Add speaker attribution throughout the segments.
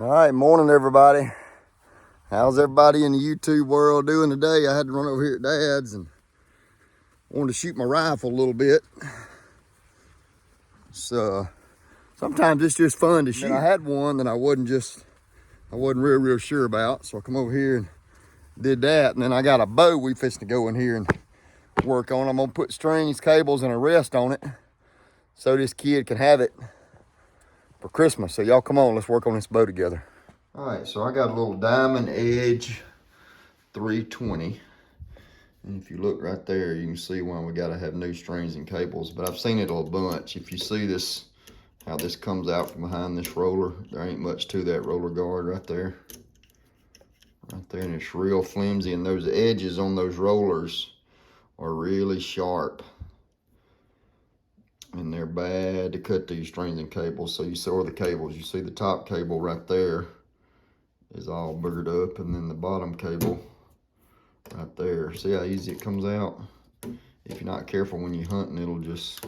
Speaker 1: All right, morning everybody. How's everybody in the YouTube world doing today? I had to run over here at Dad's and wanted to shoot my rifle a little bit. So sometimes it's just fun to shoot. And I had one that I wasn't real sure about, so I come over here and did that. And then I got a bow we fixing to go in here and work on. I'm gonna put strings, cables, and a rest on it so this kid can have it for Christmas. So y'all come on, let's work on this bow together. All right, so I got a little Diamond Edge 320. And if you look right there, you can see why we gotta have new strings and cables, but I've seen it a bunch. If you see this, how this comes out from behind this roller, there ain't much to that roller guard right there. Right there, and it's real flimsy, and those edges on those rollers are really sharp. And they're bad to cut these strings and cables. So you see, or the cables, you see the top cable right there is all boogered up, and then the bottom cable right there. See how easy it comes out? If you're not careful when you're hunting, it'll just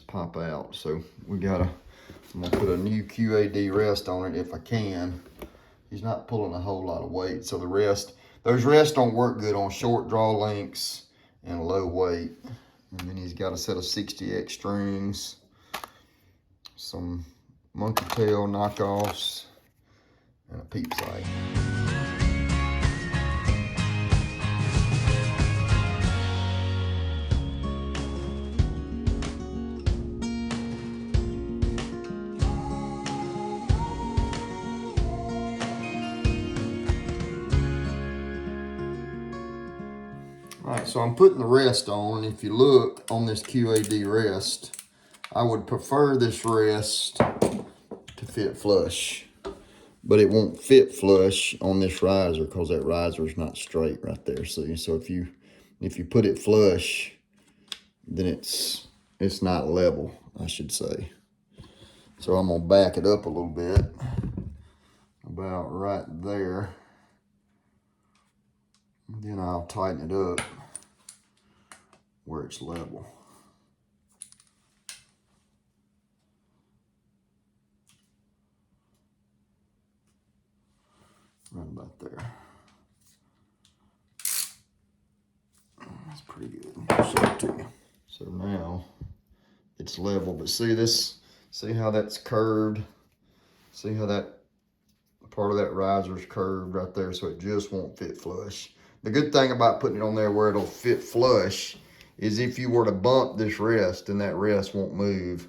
Speaker 1: pop out. So I'm gonna put a new QAD rest on it if I can. He's not pulling a whole lot of weight, so those rests don't work good on short draw lengths and low weight. And then he's got a set of 60X strings, some monkey tail knockoffs, and a peep sight. All right, so I'm putting the rest on. If you look on this QAD rest, I would prefer this rest to fit flush, but it won't fit flush on this riser because that riser is not straight right there. See, so if you put it flush, then it's not level, I should say. So I'm gonna back it up a little bit, about right there. Then I'll tighten it up where it's level. Right about there. That's pretty good. I'll show it to you. So now it's level, but see how that's curved? See how that part of that riser is curved right there, so it just won't fit flush. The good thing about putting it on there where it'll fit flush is if you were to bump this rest, then that rest won't move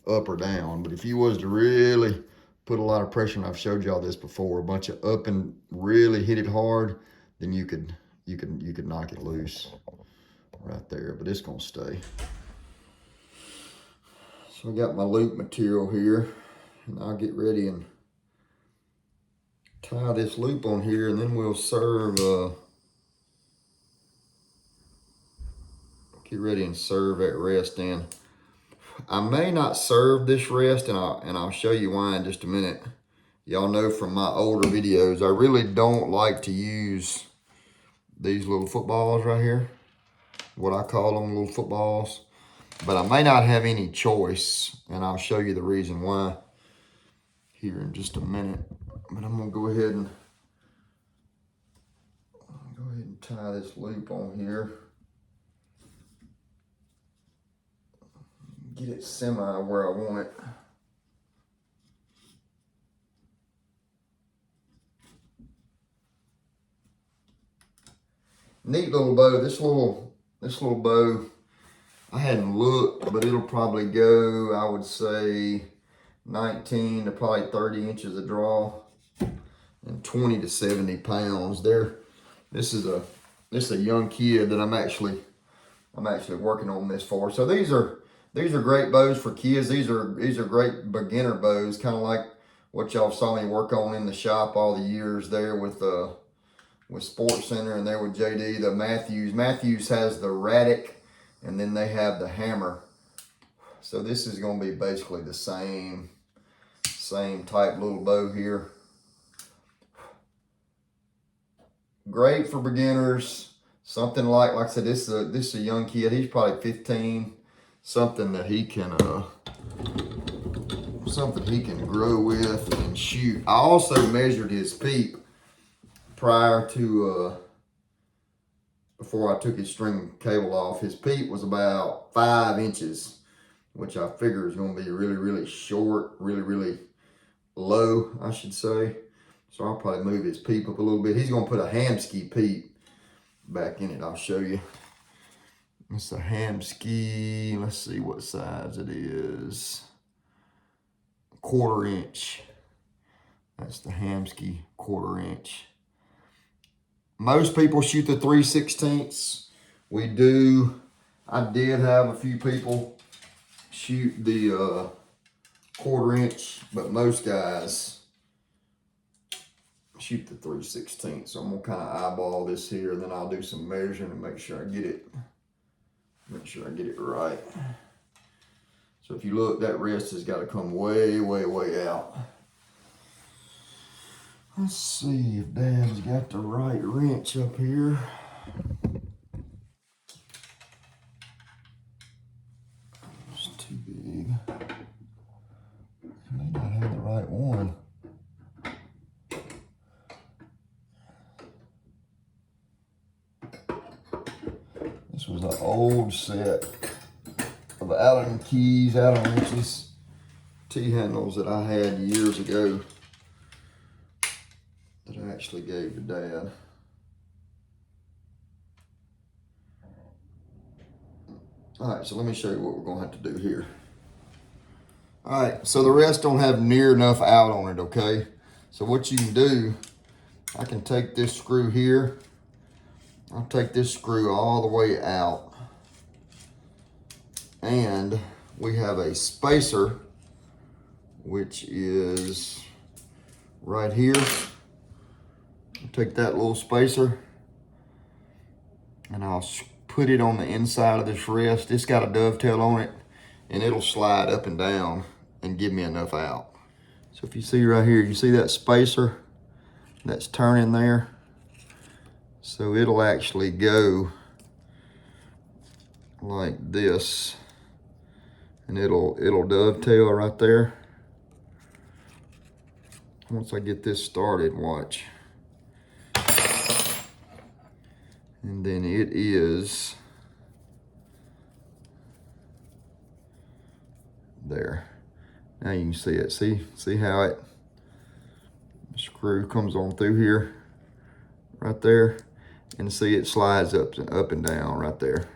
Speaker 1: up or down. But if you was to really put a lot of pressure, and I've showed y'all this before, a bunch of up and really hit it hard, then you could knock it loose right there, but it's gonna stay. So I got my loop material here, and I'll get ready and tie this loop on here, and then we'll get ready and serve that rest in. I may not serve this rest, and I'll show you why in just a minute. Y'all know from my older videos, I really don't like to use these little footballs right here, what I call them, little footballs. But I may not have any choice, and I'll show you the reason why here in just a minute. But I'm gonna go ahead and tie this loop on here. Get it semi where I want it. Neat little bow. This little bow, I hadn't looked, but it'll probably go, I would say, 19 to probably 30 inches of draw and 20 to 70 pounds. This is a young kid that I'm actually working on this for. So these are great bows for kids. These are great beginner bows, kind of like what y'all saw me work on in the shop all the years there with Sports Center and there with JD. The Matthews has the Radic, and then they have the Hammer. So this is going to be basically the same type little bow here. Great for beginners. Something like I said, this is a young kid. He's probably 15. Something that he can something he can grow with and shoot. I also measured his peep prior to, before I took his string cable off. His peep was about 5 inches, which I figure is going to be really, really short, really, really low, I should say. So I'll probably move his peep up a little bit. He's going to put a Hamskea peep back in it. I'll show you. It's a Hamskea. Let's see what size it is. 1/4 inch. That's the Hamskea 1/4 inch. Most people shoot the 3/16. We do. I did have a few people shoot the 1/4 inch, but most guys shoot the 3/16. So I'm gonna kind of eyeball this here, and then I'll do some measuring and make sure I get it. Make sure I get it right. So if you look, that wrist has got to come way, way, way out. Let's see if Dad's got the right wrench up here. It's too big. I may not have the right one. This was an old set of Allen keys, Allen wrenches, T-handles that I had years ago that I actually gave to Dad. All right, so let me show you what we're gonna have to do here. All right, so the rest don't have near enough out on it, okay? So what you can do, I can take this screw here. I'll take this screw all the way out. And we have a spacer, which is right here. I'll take that little spacer and I'll put it on the inside of this wrist. It's got a dovetail on it and it'll slide up and down and give me enough out. So if you see right here, you see that spacer that's turning there? So it'll actually go like this and it'll dovetail right there. Once I get this started, watch. And then it is there. Now you can see it. See how it, the screw comes on through here, right there. And see it slides up and down right there.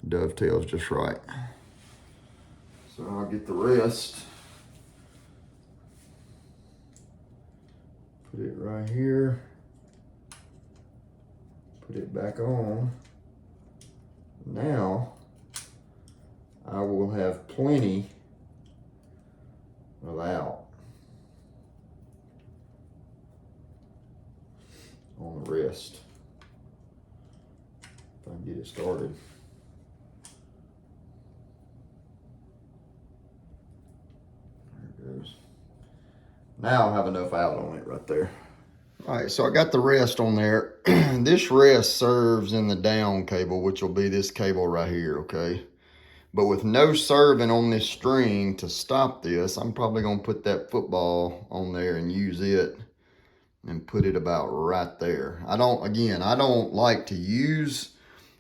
Speaker 1: Dovetails just right. So I'll get the rest. Put it right here. Put it back on. Now, I will have plenty of out on the wrist. If I can get it started. There it goes. Now I'll have enough out on it right there. All right, so I got the rest on there. This rest serves in the down cable, which will be this cable right here, okay? But with no serving on this string to stop this, I'm probably gonna put that football on there and use it and put it about right there. I don't like to use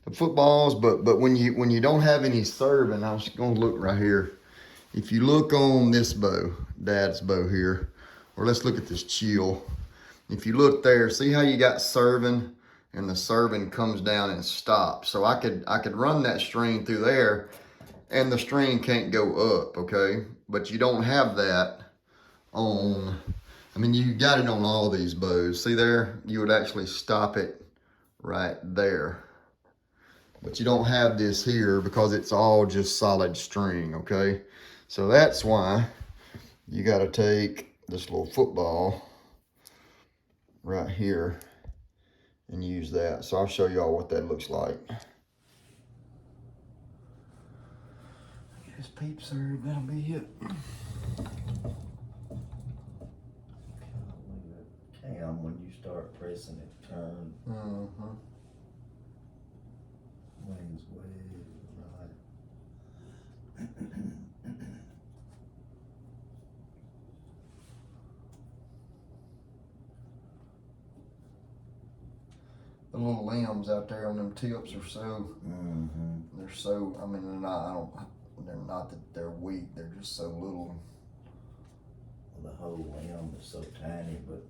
Speaker 1: the footballs, but when you don't have any serving, I was gonna look right here. If you look on this bow, Dad's bow here, or let's look at this chill. If you look there, see how you got serving and the serving comes down and stops. So I could run that string through there and the string can't go up, okay? But you don't have that on, I mean, you got it on all these bows. See there? You would actually stop it right there. But you don't have this here because it's all just solid string, okay? So that's why you gotta take this little football right here and use that. So I'll show y'all what that looks like. I guess peep serve, that'll be it.
Speaker 2: Cam, when you start pressing it, turn. Wings way right.
Speaker 1: the little limbs out there on them tips are so,
Speaker 2: Mm-hmm.
Speaker 1: they're so, I mean, they're not that they're weak, they're just so little.
Speaker 2: The whole limb is so tiny, but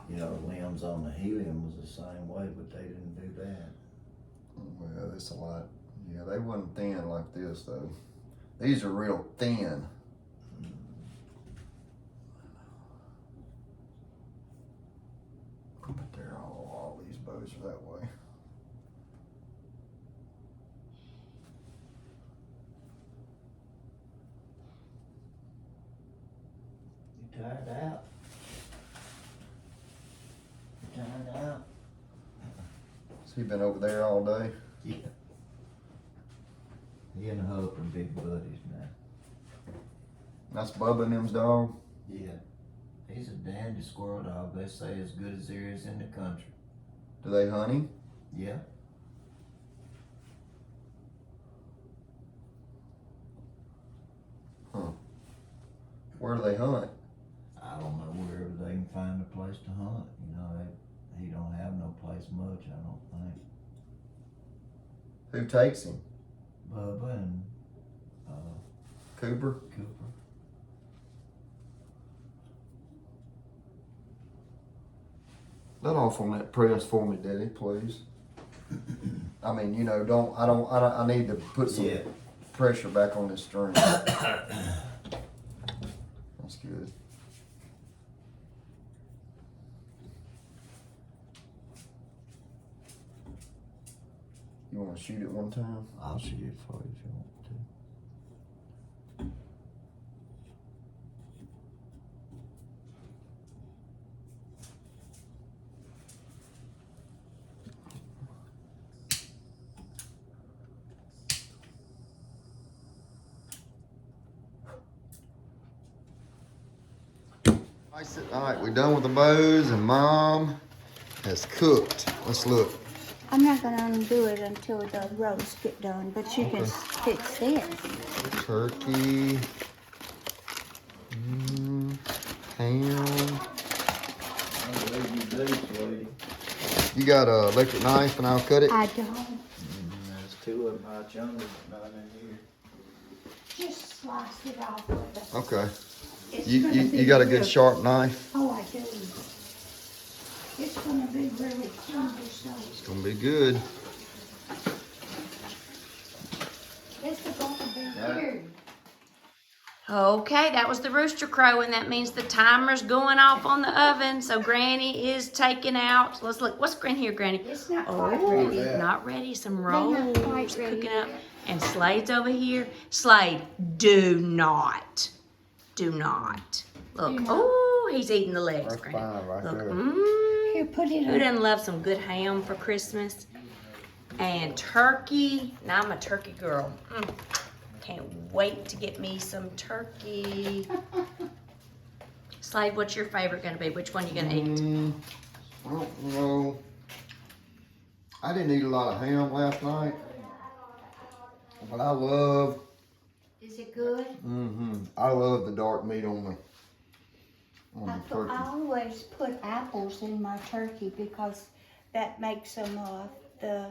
Speaker 2: you know, limbs on the helium was the same way, but they didn't do that.
Speaker 1: Well, it's a lot. Yeah, they wasn't thin like this though. These are real thin. But they're all these bows are that way.
Speaker 2: You tired out? You tired out?
Speaker 1: So you been over there all day?
Speaker 2: Yeah. He and Hope are big buddies now.
Speaker 1: That's Bubba and them's dog.
Speaker 2: Yeah. He's a dandy squirrel dog. They say as good as there is in the country.
Speaker 1: Do they hunt him?
Speaker 2: Yeah.
Speaker 1: Where do they hunt?
Speaker 2: I don't know, wherever they can find a place to hunt. You know, he don't have no place much, I don't think.
Speaker 1: Who takes him?
Speaker 2: Bubba and
Speaker 1: Cooper?
Speaker 2: Cooper.
Speaker 1: Let off on that press for me, Daddy, please. I mean, you know, I need to put some
Speaker 2: Yeah.
Speaker 1: pressure back on this string. That's good. You want to shoot it one time?
Speaker 2: I'll shoot it for you if you want to.
Speaker 1: All right, we're done with the bows and Mom has cooked. Let's look.
Speaker 3: I'm not gonna undo it until the roasts get done, but you can fix this.
Speaker 1: Turkey. Ham.
Speaker 2: I believe you do, sweetie.
Speaker 1: You got an electric knife and I'll cut it?
Speaker 3: I don't.
Speaker 2: There's two of them out yonder, but not in here.
Speaker 3: Just slice it off with it.
Speaker 1: Okay.
Speaker 3: It's
Speaker 1: You
Speaker 3: gonna be
Speaker 1: got a good
Speaker 3: real-
Speaker 1: sharp knife?
Speaker 3: Oh, I do. It's gonna be really tender, so
Speaker 1: It's gonna be good.
Speaker 3: it's gonna be weird.
Speaker 4: Okay, that was the rooster crowing. That means the timer's going off on the oven. So Granny is taking out. Let's look. What's in here, Granny?
Speaker 3: It's not
Speaker 4: Oh,
Speaker 3: quite ready.
Speaker 4: not ready. Some
Speaker 3: They're
Speaker 4: rolls
Speaker 3: not quite ready
Speaker 4: cooking up.
Speaker 3: yet.
Speaker 4: And Slade's over here. Slade, do not. Look. Oh, he's eating the legs,
Speaker 1: That's
Speaker 4: Granny.
Speaker 1: fine right
Speaker 4: Look.
Speaker 1: there.
Speaker 3: Here, put it
Speaker 4: Who
Speaker 3: on.
Speaker 4: doesn't love some good ham for Christmas? And turkey. Now I'm a turkey girl. Can't wait to get me some turkey. Slade, what's your favorite gonna be? Which one you gonna eat?
Speaker 1: I don't know. I didn't eat a lot of ham last night. But I love,
Speaker 3: Is it good?
Speaker 1: I love the dark meat on the turkey.
Speaker 3: I always put apples in my turkey because that makes them the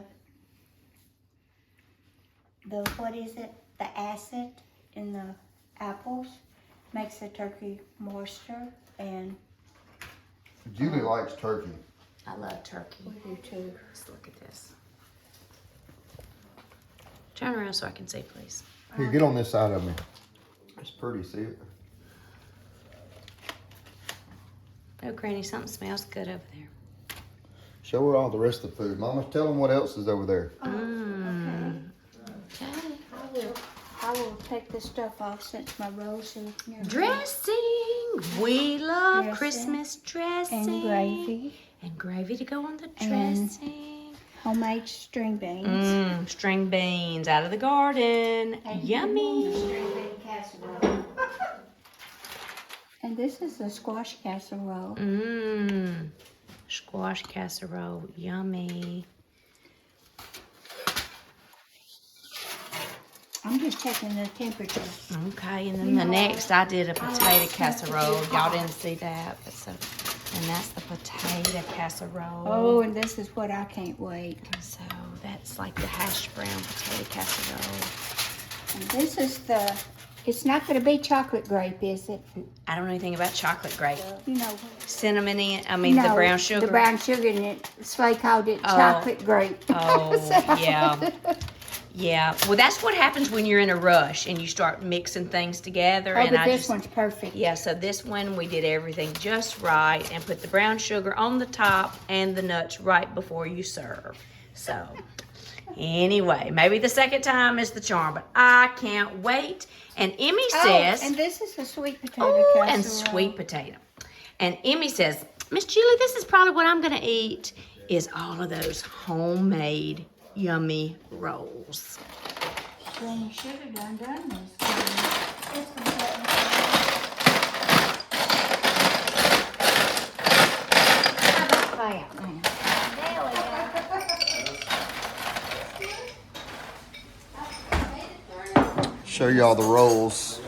Speaker 3: what is it? The acid in the apples makes the turkey moister, and
Speaker 1: Julie likes turkey.
Speaker 4: I love turkey.
Speaker 3: we do too.
Speaker 4: Let's look at this. Turn around so I can see, please.
Speaker 1: Here, get on this side of me. It's pretty, see it?
Speaker 4: Oh, Granny, something smells good over there.
Speaker 1: Show her all the rest of the food. Mama, tell them what else is over there.
Speaker 4: Okay.
Speaker 3: I will take this stuff off since my rolls are near
Speaker 4: Dressing. We love
Speaker 3: Dressing.
Speaker 4: Christmas dressing.
Speaker 3: and gravy,
Speaker 4: And gravy to go on the
Speaker 3: And-
Speaker 4: dressing.
Speaker 3: homemade string beans.
Speaker 4: String beans out of the garden. Yummy.
Speaker 3: String bean casserole. And this is a squash casserole.
Speaker 4: Squash casserole. Yummy.
Speaker 3: I'm just checking the temperature.
Speaker 4: Okay, and then the next I did a potato casserole. Y'all didn't see that, but so And that's the potato casserole.
Speaker 3: Oh, and this is what I can't wait.
Speaker 4: So that's like the hash brown potato casserole.
Speaker 3: And this is it's not gonna be chocolate grape, is it?
Speaker 4: I don't know anything about chocolate grape.
Speaker 3: You know.
Speaker 4: Cinnamon in it, the brown sugar.
Speaker 3: The brown sugar in it. Slay called it
Speaker 4: Oh.
Speaker 3: chocolate grape.
Speaker 4: Oh, yeah. Yeah. Well, that's what happens when you're in a rush and you start mixing things together.
Speaker 3: Oh,
Speaker 4: And
Speaker 3: but
Speaker 4: I
Speaker 3: this
Speaker 4: just,
Speaker 3: one's perfect.
Speaker 4: yeah, so this one we did everything just right and put the brown sugar on the top and the nuts right before you serve. So, anyway, maybe the second time is the charm, but I can't wait. And Emmy says,
Speaker 3: and this is the sweet potato
Speaker 4: oh,
Speaker 3: casserole.
Speaker 4: and sweet potato. And Emmy says, Miss Julie, this is probably what I'm gonna eat, is all of those homemade yummy rolls.
Speaker 3: Well, you should have done this. How about that now?
Speaker 1: Show y'all the rolls.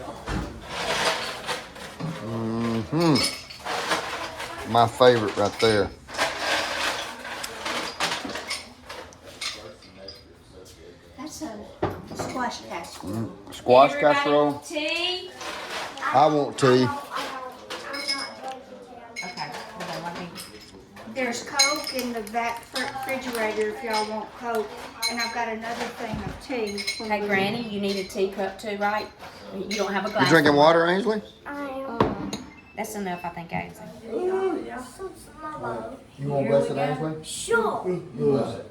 Speaker 1: My favorite right there.
Speaker 3: That's a squash casserole.
Speaker 1: Squash casserole.
Speaker 4: Tea?
Speaker 1: I want tea.
Speaker 4: Okay, hold on, let me.
Speaker 3: There's Coke in the back refrigerator if y'all want Coke. And I've got another thing of tea.
Speaker 4: Hey, Granny, you need a teacup too, right? You don't have a glass.
Speaker 1: You drinking water, Ainsley?
Speaker 4: That's enough, I think, Ainsley.
Speaker 1: You want blessed, Ainsley?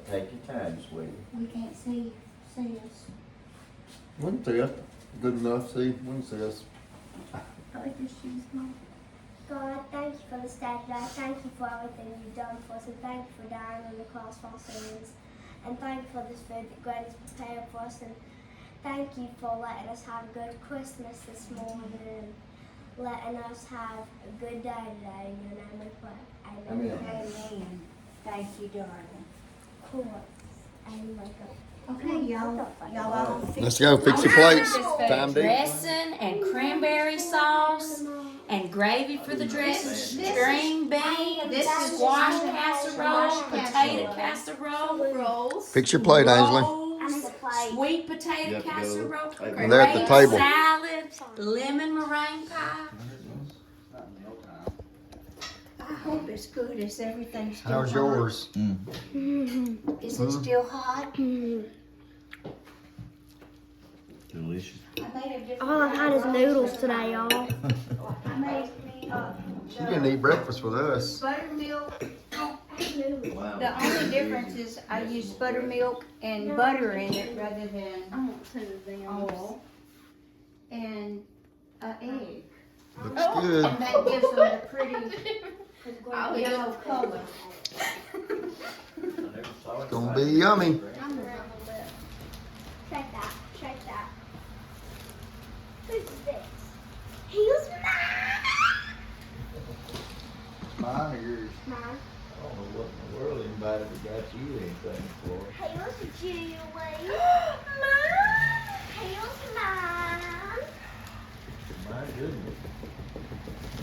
Speaker 2: Take your time, sweetie.
Speaker 3: We can't see us.
Speaker 1: We can see us. Good enough, see? We can see us.
Speaker 3: I like your shoes, Mom.
Speaker 5: God, thank you for this day today. Thank you for everything you've done for us, and thank you for dying on the cross for our sins. And thank you for this food that Granny's prepared for us. And thank you for letting us have a good Christmas this morning and letting us have a good day today. In your name we pray. Amen.
Speaker 3: Amen. Thank you, darling.
Speaker 5: Cool. And wake up.
Speaker 3: Okay, y'all all fix
Speaker 1: Let's go. Fix your plates.
Speaker 4: This
Speaker 1: Time to eat.
Speaker 4: dressing and cranberry sauce and gravy for the dressing, string beans, squash casserole, potato casserole,
Speaker 1: Fix your plate, Ainsley.
Speaker 4: rolls, sweet potato casserole,
Speaker 1: And they're at the
Speaker 4: great
Speaker 1: table.
Speaker 4: salad, lemon meringue pie.
Speaker 3: I hope it's good. Is everything still
Speaker 1: How's
Speaker 3: hot?
Speaker 1: yours?
Speaker 3: Is it still hot?
Speaker 2: Delicious.
Speaker 3: I made a different.
Speaker 5: All I've had is noodles today, y'all.
Speaker 3: I made
Speaker 1: You didn't eat breakfast with us.
Speaker 3: buttermilk.
Speaker 2: Wow.
Speaker 3: The only difference is I use buttermilk and butter in it rather than
Speaker 5: want two of them.
Speaker 3: oil and an egg.
Speaker 1: Looks good.
Speaker 3: And that gives them the pretty yellow color.
Speaker 1: It's gonna be yummy.
Speaker 5: Check that. Check that. Who's this? Here's mine.
Speaker 2: Mine or yours?
Speaker 5: Mine.
Speaker 2: I don't know what in the world anybody got you anything for.
Speaker 5: Here's Julie. Mine. Here's mine.
Speaker 2: My goodness.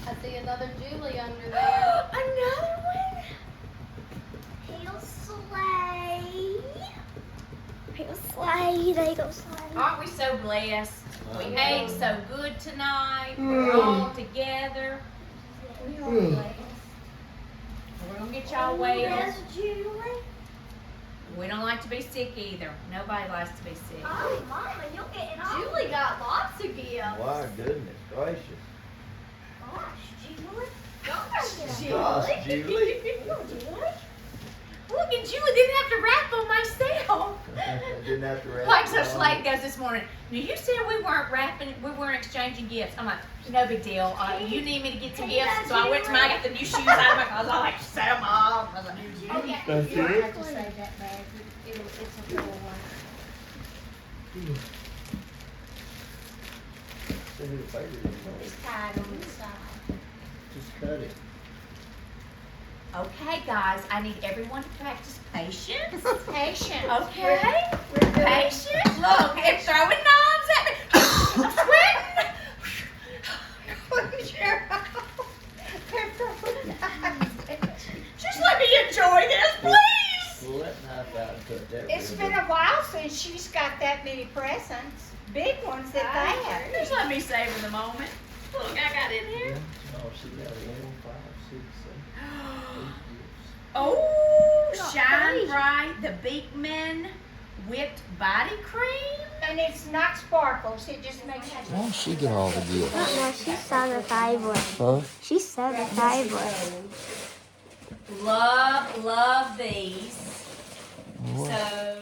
Speaker 6: I see another Julie under there.
Speaker 5: Another one. Here's Slay. Here's Slay. There you go, Slay.
Speaker 4: Aren't we so blessed? We ate so good tonight. We're all together. We're gonna get y'all well.
Speaker 5: There's Julie.
Speaker 4: We don't like to be sick either. Nobody likes to be sick.
Speaker 5: Oh, Mama, you're getting all
Speaker 6: Julie got lots of gifts.
Speaker 2: My goodness gracious.
Speaker 5: Gosh, Julie.
Speaker 2: Gosh, Julie.
Speaker 5: Julie.
Speaker 4: Look at Julie didn't have to rap on myself.
Speaker 2: I didn't have to wrap
Speaker 4: Like
Speaker 2: it
Speaker 4: so
Speaker 2: on.
Speaker 4: Slade goes this morning. Now you said we weren't rapping, we weren't exchanging gifts. I'm like, no big deal. You need me to get some gifts, so I went to my, I got the new shoes out of my closet. I like set them off. I was like,
Speaker 5: Okay.
Speaker 2: That's
Speaker 3: You don't
Speaker 2: it?
Speaker 3: have to save that bag. It's a full one.
Speaker 2: Send me the paper.
Speaker 3: It's tied on the side.
Speaker 2: Just cut it.
Speaker 4: okay, guys, I need everyone to practice patience.
Speaker 3: Patience.
Speaker 4: Okay?
Speaker 3: We're doing
Speaker 4: Patience. Look, it's throwing knobs at me. I'm sweating.
Speaker 3: Close your eyes. They're throwing knives. you presents, big ones that they have.
Speaker 4: Just let me savor the moment. Look, I got in here.
Speaker 2: Oh, she got 11, 5, 6, 7, 8 gifts.
Speaker 4: Oh,
Speaker 5: Got
Speaker 4: Shine
Speaker 5: three.
Speaker 4: Bright, the Beekman whipped body cream.
Speaker 3: And it's not sparkles, it just makes you.
Speaker 1: Why don't she get all the gifts?
Speaker 5: No, she's so the favorite.
Speaker 1: Huh?
Speaker 5: She's so the favorite.
Speaker 4: Love these. So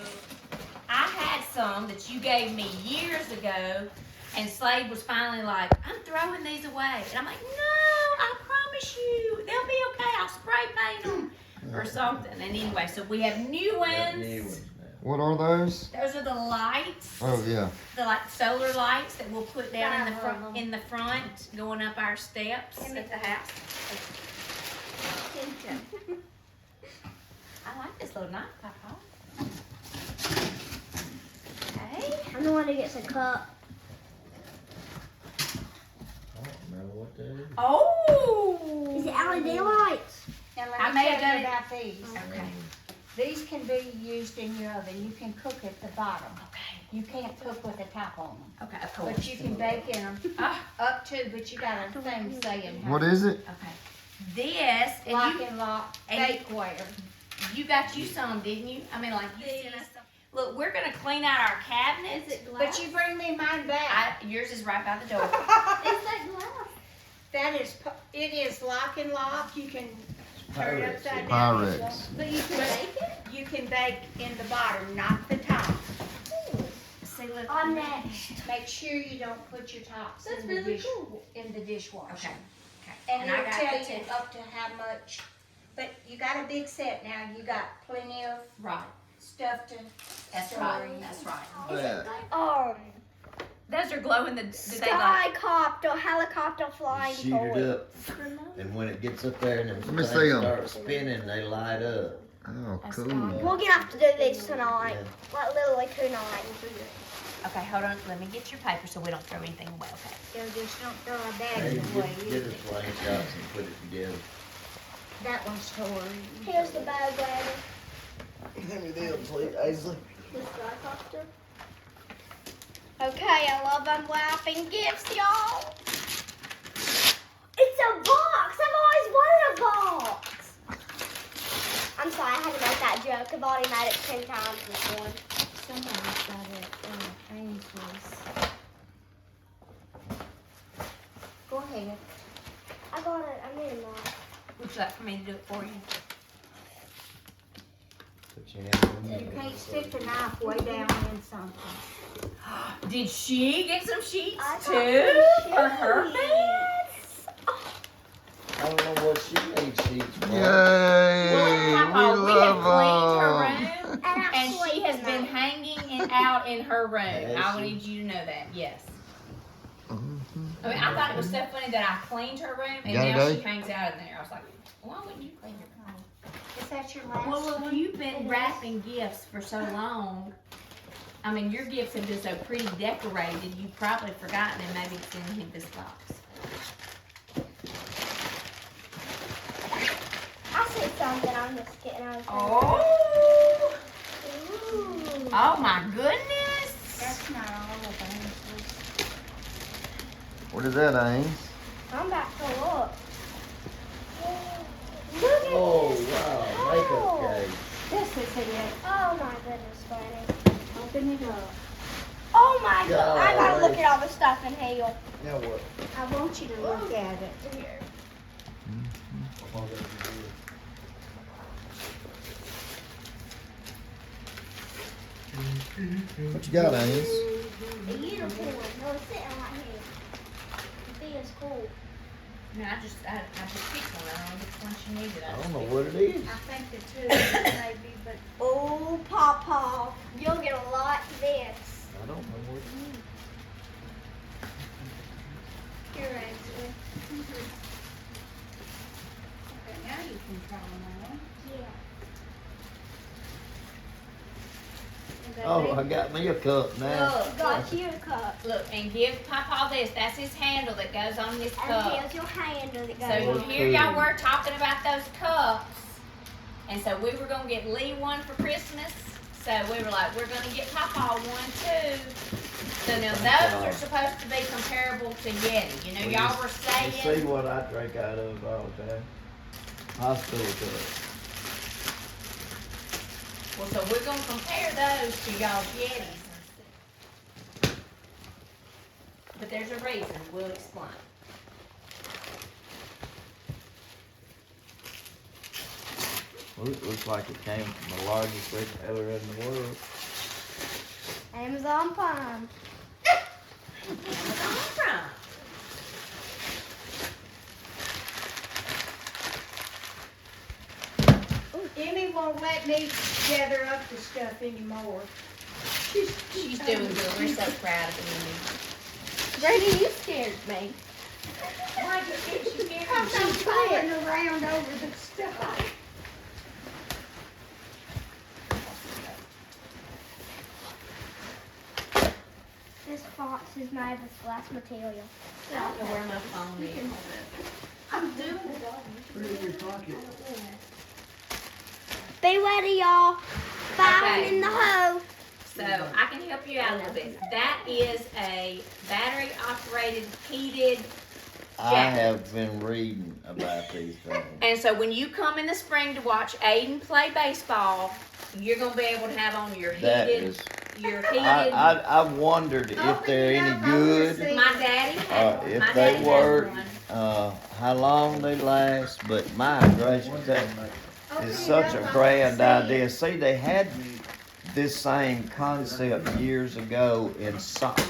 Speaker 4: I had some that you gave me years ago, and Slade was finally like, I'm throwing these away. And I'm like, no, I promise you, they'll be okay. I'll spray paint them or something. And anyway, so we have new
Speaker 2: Got new
Speaker 4: ones.
Speaker 2: ones now.
Speaker 1: What are those?
Speaker 4: Those are the lights.
Speaker 1: Oh yeah.
Speaker 4: The like solar lights that we'll put down in the front, going up our steps at the house. I like this little knife, Papa. Okay.
Speaker 5: I'm the one who gets a cup.
Speaker 2: I don't remember what that is.
Speaker 4: Oh.
Speaker 5: Is it LED lights?
Speaker 3: Now
Speaker 4: I
Speaker 3: let
Speaker 4: may
Speaker 3: me
Speaker 4: have
Speaker 3: tell
Speaker 4: done
Speaker 3: you
Speaker 4: it.
Speaker 3: about these.
Speaker 4: Okay.
Speaker 3: These can be used in your oven. You can cook at the bottom.
Speaker 4: Okay.
Speaker 3: You can't cook with the top on them.
Speaker 4: Okay. Of course.
Speaker 3: But you can bake in them
Speaker 4: Ah,
Speaker 3: up to, but you got a thing saying.
Speaker 1: What is it?
Speaker 4: okay. This and
Speaker 3: Lock
Speaker 4: you,
Speaker 3: and lock,
Speaker 4: and-
Speaker 3: bakeware.
Speaker 4: you got you some, didn't you? I mean, like you sent us some. Look, we're gonna clean out our cabinets.
Speaker 5: Is it glass?
Speaker 3: But you bring me mine back.
Speaker 4: Yours is right by the door.
Speaker 5: Is that glass?
Speaker 3: That is, it is lock and lock. You can turn it upside down.
Speaker 1: Pyrex.
Speaker 5: But you can bake it?
Speaker 3: You can bake in the bottom, not the top. See, look.
Speaker 5: On next.
Speaker 3: Make sure you don't put your tops
Speaker 5: That's
Speaker 3: in the
Speaker 5: really
Speaker 3: dish,
Speaker 5: cool.
Speaker 3: in the dishwasher.
Speaker 4: Okay. Okay.
Speaker 3: And
Speaker 4: I
Speaker 3: it'll
Speaker 4: got
Speaker 3: tell
Speaker 4: the
Speaker 3: you
Speaker 4: two.
Speaker 3: up to how much, but you got a big set now. You got plenty of
Speaker 4: Right.
Speaker 3: stuff to.
Speaker 4: That's
Speaker 3: store
Speaker 4: right.
Speaker 3: in.
Speaker 4: That's right.
Speaker 1: Yeah.
Speaker 4: Those are glow in the. Do they like?
Speaker 5: Skycopter, helicopter flying
Speaker 2: Shoot
Speaker 5: toy.
Speaker 2: it up, and when it gets up there and them
Speaker 1: Let me
Speaker 2: things
Speaker 1: see 'em.
Speaker 2: start spinning, they light up.
Speaker 1: Oh,
Speaker 4: That's
Speaker 1: cool.
Speaker 4: fine.
Speaker 5: We're gonna have to do this tonight.
Speaker 2: Yeah.
Speaker 5: Like literally tonight.
Speaker 4: Okay, hold on. Let me get your paper so we don't throw anything away. Okay.
Speaker 3: So just don't throw a
Speaker 2: Hey,
Speaker 3: bag away.
Speaker 2: get us flame shots and put it together.
Speaker 3: That one's stored.
Speaker 5: Here's the bag ladder.
Speaker 2: Hand me them, please, Ainsley.
Speaker 5: The Skycopter. Okay, I love unwrapping gifts, y'all. It's a box. I've always wanted a box. I'm sorry, I had to make that joke. I've already made it 10 times this one.
Speaker 3: Somebody's got it. Ainsley's. Go ahead.
Speaker 5: I got it. I made a knife.
Speaker 4: Would you like for me to do it for you?
Speaker 2: Put your hand in
Speaker 3: You
Speaker 2: there.
Speaker 3: can't stick the knife way down in something.
Speaker 4: Did she get some sheets
Speaker 5: I got
Speaker 4: too
Speaker 5: some
Speaker 4: for her
Speaker 5: sheets.
Speaker 4: bed?
Speaker 2: I don't know what she needs sheets for.
Speaker 1: Yay!
Speaker 4: Papa,
Speaker 1: We
Speaker 4: we have
Speaker 1: love
Speaker 4: cleaned her
Speaker 1: them.
Speaker 4: room,
Speaker 5: And I
Speaker 4: and
Speaker 5: sleep
Speaker 4: she has
Speaker 5: in
Speaker 4: been
Speaker 5: that.
Speaker 4: hanging out in her room.
Speaker 2: Has
Speaker 4: I
Speaker 2: she?
Speaker 4: need you to know that. Yes.
Speaker 1: Mhm.
Speaker 4: I mean, I thought it was so funny that I cleaned her room, and
Speaker 1: Got it,
Speaker 4: now she
Speaker 1: Dave?
Speaker 4: hangs out in there. I was like, why wouldn't you clean your room?
Speaker 3: Is that your last
Speaker 4: Well, look,
Speaker 3: one?
Speaker 4: you've been wrapping gifts for so long. I mean, your gifts have been so pretty decorated. You've probably forgotten, and maybe it's in this box.
Speaker 5: I see something. I'm just getting out of
Speaker 4: Oh!
Speaker 5: Ooh.
Speaker 4: Oh my goodness!
Speaker 3: That's not all of Ainsley's.
Speaker 1: What is that, Ames?
Speaker 5: I'm about to look. Look at
Speaker 2: Oh,
Speaker 5: this.
Speaker 2: wow,
Speaker 5: Oh.
Speaker 2: makeup cake.
Speaker 3: This is it.
Speaker 5: Oh my goodness, Granny.
Speaker 3: Open it up.
Speaker 5: Oh my god. I gotta
Speaker 2: Golly.
Speaker 5: look at all the stuff in here.
Speaker 2: Now what?
Speaker 3: I want you to look at it.
Speaker 1: What you got, Ames?
Speaker 5: The unicorn. No, it's sitting right here. The thing is cool.
Speaker 4: No, I just picked one. I don't know which one she needed.
Speaker 2: I
Speaker 4: just
Speaker 2: don't know
Speaker 4: picked-
Speaker 2: what it is.
Speaker 3: I think the two maybe, but
Speaker 5: Oh, Papa. You'll get a lot of this.
Speaker 2: I don't know what it is.
Speaker 5: Here, Ainsley.
Speaker 3: okay, now you can try them on.
Speaker 5: Yeah.
Speaker 2: Oh, I got me a cup now.
Speaker 4: Look,
Speaker 5: Got you a cup.
Speaker 4: look, and give Papa this. That's his handle that goes on his
Speaker 5: And
Speaker 4: cup.
Speaker 5: here's your handle that
Speaker 4: So
Speaker 5: goes
Speaker 4: here y'all were talking about those cups, and so we were gonna get Lee one for Christmas. So we were like, we're gonna get Pawpaw one too. So now those are supposed to be comparable to Yeti. You know, y'all were
Speaker 2: You see
Speaker 4: saying.
Speaker 2: what I drink out of all the time? Hospital cup.
Speaker 4: Well, so we're gonna compare those to y'all's Yetis. But there's a reason, we'll explain.
Speaker 2: Well, it looks like it came from the largest retailer in the world.
Speaker 5: Amazon Prime.
Speaker 4: Amazon Prime.
Speaker 3: Emmy won't let me gather up the stuff anymore.
Speaker 4: She's doing good, we're so proud of
Speaker 5: Brady, you scared me.
Speaker 4: Why you think she's scared?
Speaker 3: Because I'm playing around over the stuff.
Speaker 5: This box is made with glass material.
Speaker 4: I don't know where my phone is.
Speaker 3: I'm doing it.
Speaker 5: Be ready, y'all. Fire
Speaker 4: Okay.
Speaker 5: in the hole.
Speaker 4: So I can help you out a little bit. That is a battery operated heated
Speaker 2: I
Speaker 4: jacket.
Speaker 2: have been reading about these things.
Speaker 4: And so when you come in the spring to watch Aiden play baseball, you're gonna be able to have on your
Speaker 2: That
Speaker 4: heated,
Speaker 2: is,
Speaker 4: your heated.
Speaker 2: I wondered if they're any good,
Speaker 4: My daddy had one.
Speaker 2: if
Speaker 4: My
Speaker 2: they
Speaker 4: daddy
Speaker 2: work,
Speaker 4: has one.
Speaker 2: how long they last, but my gracious, that is such a grand idea. See, they had this same concept years ago in socks.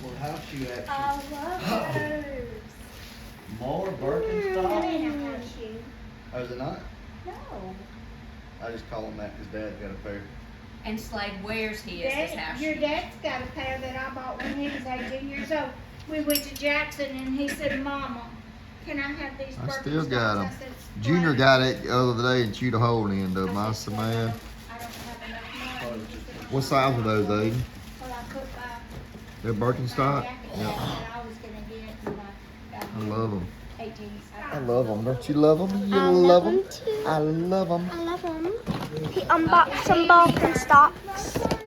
Speaker 7: Well, how's she actually?
Speaker 5: I love those.
Speaker 2: More
Speaker 3: That
Speaker 2: Birkenstock?
Speaker 3: ain't a house shoe.
Speaker 7: Oh, is it not?
Speaker 3: No.
Speaker 7: I just call him that because Dad's got a pair.
Speaker 4: And Slade wears his house
Speaker 3: Your
Speaker 4: shoes.
Speaker 3: dad's got a pair that I bought when he was 18 years old. We went to Jackson and he said, Mama, can I have these
Speaker 1: I
Speaker 3: Birkenstocks?
Speaker 1: still got 'em.
Speaker 3: I said,
Speaker 1: Junior
Speaker 3: "Why?"
Speaker 1: got it the other day and chewed a hole in the
Speaker 3: I
Speaker 1: I
Speaker 3: said,
Speaker 1: said,
Speaker 3: "Well,
Speaker 1: man.
Speaker 3: I don't have enough money." He said,
Speaker 1: What size are those, Aiden?
Speaker 3: Well, I could buy
Speaker 1: They're
Speaker 3: my
Speaker 1: Birkenstock?
Speaker 3: jacket
Speaker 1: Yep.
Speaker 3: that I was gonna get and I got
Speaker 1: I love them.
Speaker 3: 18.
Speaker 1: I love them. Don't you love them? You
Speaker 5: I
Speaker 1: love
Speaker 5: love
Speaker 1: them?
Speaker 5: 'em too.
Speaker 1: I love them.
Speaker 5: I love them. He unboxed some Birkenstocks.